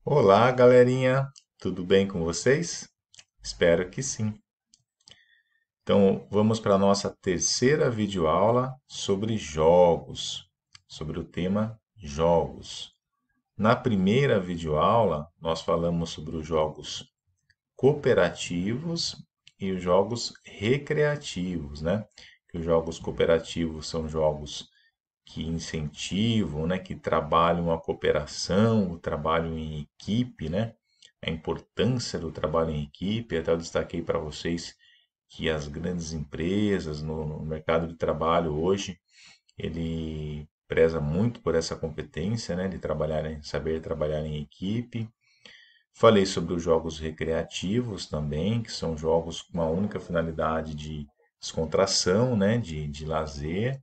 Olá, galerinha! Tudo bem com vocês? Espero que sim. Então, vamos para a nossa terceira videoaula sobre jogos, sobre o tema jogos. Na primeira videoaula, nós falamos sobre os jogos cooperativos e os jogos recreativos, né? Que os jogos cooperativos são jogos que incentivam, né, que trabalham a cooperação, o trabalho em equipe, né, a importância do trabalho em equipe. Até eu destaquei para vocês que as grandes empresas no mercado de trabalho hoje, ele preza muito por essa competência, né, de trabalhar, saber trabalhar em equipe. Falei sobre os jogos recreativos também, que são jogos com uma única finalidade de descontração, né, de lazer.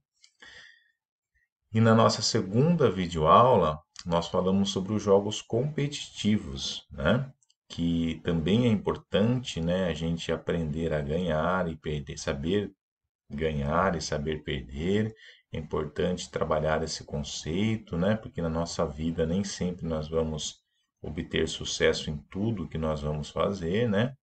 E na nossa segunda videoaula, nós falamos sobre os jogos competitivos, né? Que também é importante, né, a gente aprender a ganhar e perder, saber ganhar e saber perder. É importante trabalhar esse conceito, né? Porque na nossa vida nem sempre nós vamos obter sucesso em tudo que nós vamos fazer, né?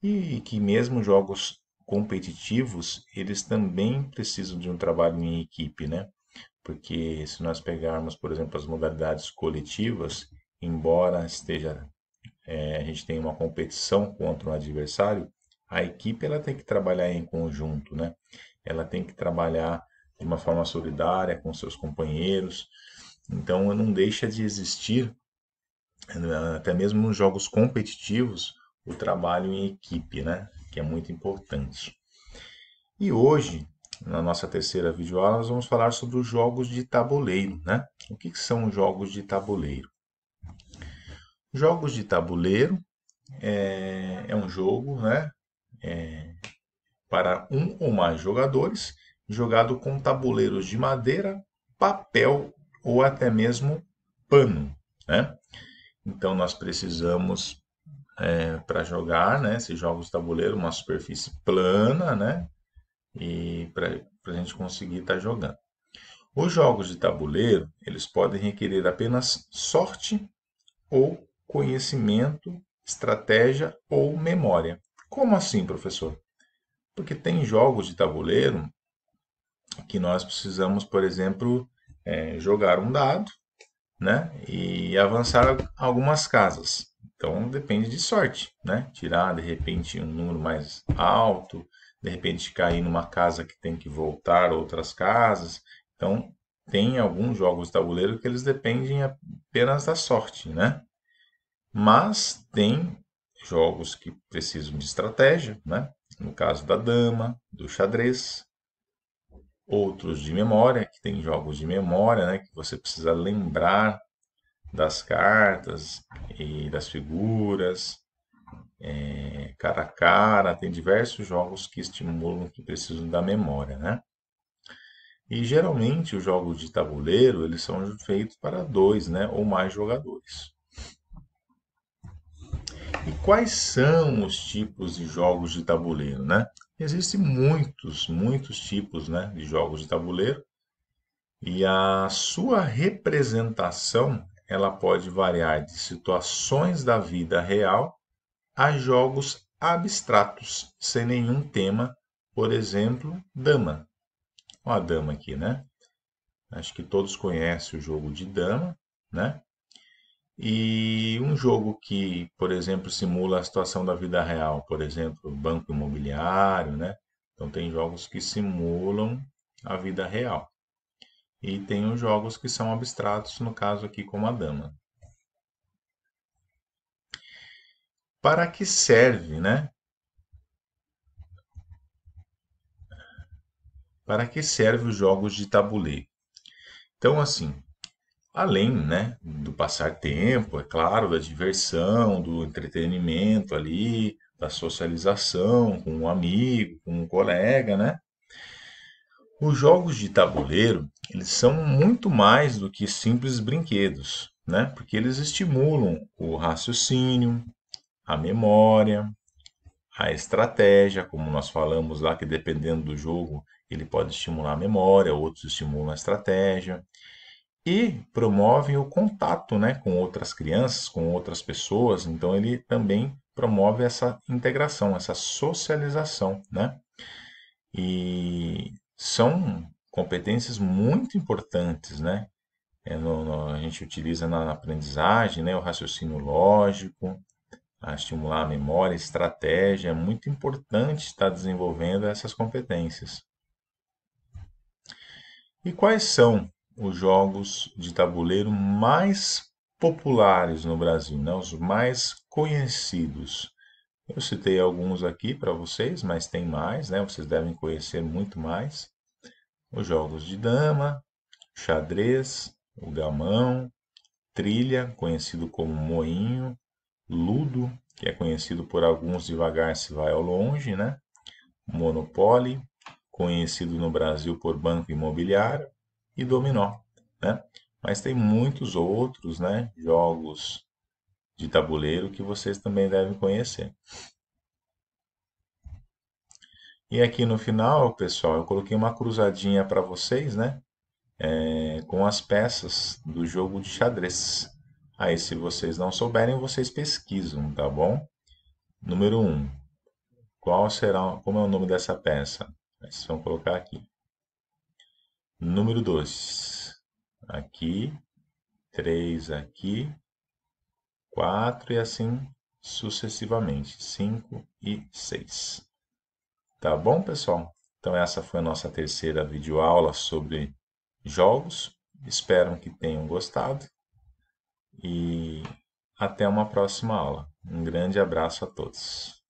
E que mesmo jogos competitivos, eles também precisam de um trabalho em equipe, né? Porque se nós pegarmos, por exemplo, as modalidades coletivas, embora a gente tenha uma competição contra um adversário, a equipe ela tem que trabalhar em conjunto, né? Ela tem que trabalhar de uma forma solidária com seus companheiros. Então, não deixa de existir, até mesmo nos jogos competitivos, o trabalho em equipe, né? Que é muito importante. E hoje, na nossa terceira videoaula, nós vamos falar sobre os jogos de tabuleiro, né? O que são os jogos de tabuleiro? Jogos de tabuleiro é um jogo, né, para um ou mais jogadores, jogado com tabuleiros de madeira, papel ou até mesmo pano, né? Então nós precisamos para jogar, né, esses jogos de tabuleiro, uma superfície plana, né, e para a gente conseguir estar jogando. Os jogos de tabuleiro, eles podem requerer apenas sorte ou conhecimento, estratégia ou memória. Como assim, professor? Porque tem jogos de tabuleiro que nós precisamos, por exemplo, jogar um dado, né, e avançar algumas casas. Então depende de sorte, né? Tirar de repente um número mais alto, de repente cair numa casa que tem que voltar outras casas. Então tem alguns jogos de tabuleiro que eles dependem apenas da sorte, né? Mas tem jogos que precisam de estratégia, né? No caso da dama, do xadrez, outros de memória, que tem jogos de memória, né? Que você precisa lembrar das cartas e das figuras, cara a cara, tem diversos jogos que estimulam, que precisam da memória, né? E geralmente os jogos de tabuleiro, eles são feitos para dois, né, ou mais jogadores. E quais são os tipos de jogos de tabuleiro, né? Existem muitos tipos, né, de jogos de tabuleiro, e a sua representação, ela pode variar de situações da vida real a jogos abstratos, sem nenhum tema, por exemplo, dama. Olha a dama aqui, né? Acho que todos conhecem o jogo de dama, né? E um jogo que, por exemplo, simula a situação da vida real, por exemplo, banco imobiliário, né? Então tem jogos que simulam a vida real. E tem os jogos que são abstratos, no caso aqui como a dama. Para que serve, né? Para que servem os jogos de tabuleiro? Então, assim, além, né, do passar tempo, é claro, da diversão, do entretenimento ali, da socialização com um amigo, com um colega, né? Os jogos de tabuleiro, eles são muito mais do que simples brinquedos, né? Porque eles estimulam o raciocínio, a memória, a estratégia, como nós falamos lá, que dependendo do jogo, ele pode estimular a memória, outros estimulam a estratégia. e promovem o contato, né, com outras crianças, com outras pessoas. Então, ele também promove essa integração, essa socialização, né? E são competências muito importantes, né? A gente utiliza na aprendizagem, né, o raciocínio lógico, a estimular a memória, a estratégia. É muito importante estar desenvolvendo essas competências. E quais são os jogos de tabuleiro mais populares no Brasil, né? Os mais conhecidos? Eu citei alguns aqui para vocês, mas tem mais, né? Vocês devem conhecer muito mais. Os jogos de dama, xadrez, o gamão, trilha, conhecido como moinho, ludo, que é conhecido por alguns devagar se vai ao longe, né? Monopoly, conhecido no Brasil por Banco Imobiliário, e Dominó, né? Mas tem muitos outros, né, jogos de tabuleiro que vocês também devem conhecer. E aqui no final, pessoal, eu coloquei uma cruzadinha para vocês, né, com as peças do jogo de xadrez. Aí, se vocês não souberem, vocês pesquisam, tá bom? Número um, qual será, como é o nome dessa peça? Vocês vão colocar aqui. Número 2, aqui, 3 aqui, 4 e assim sucessivamente, 5 e 6. Tá bom, pessoal? Então essa foi a nossa terceira videoaula sobre jogos. Espero que tenham gostado e até uma próxima aula. Um grande abraço a todos.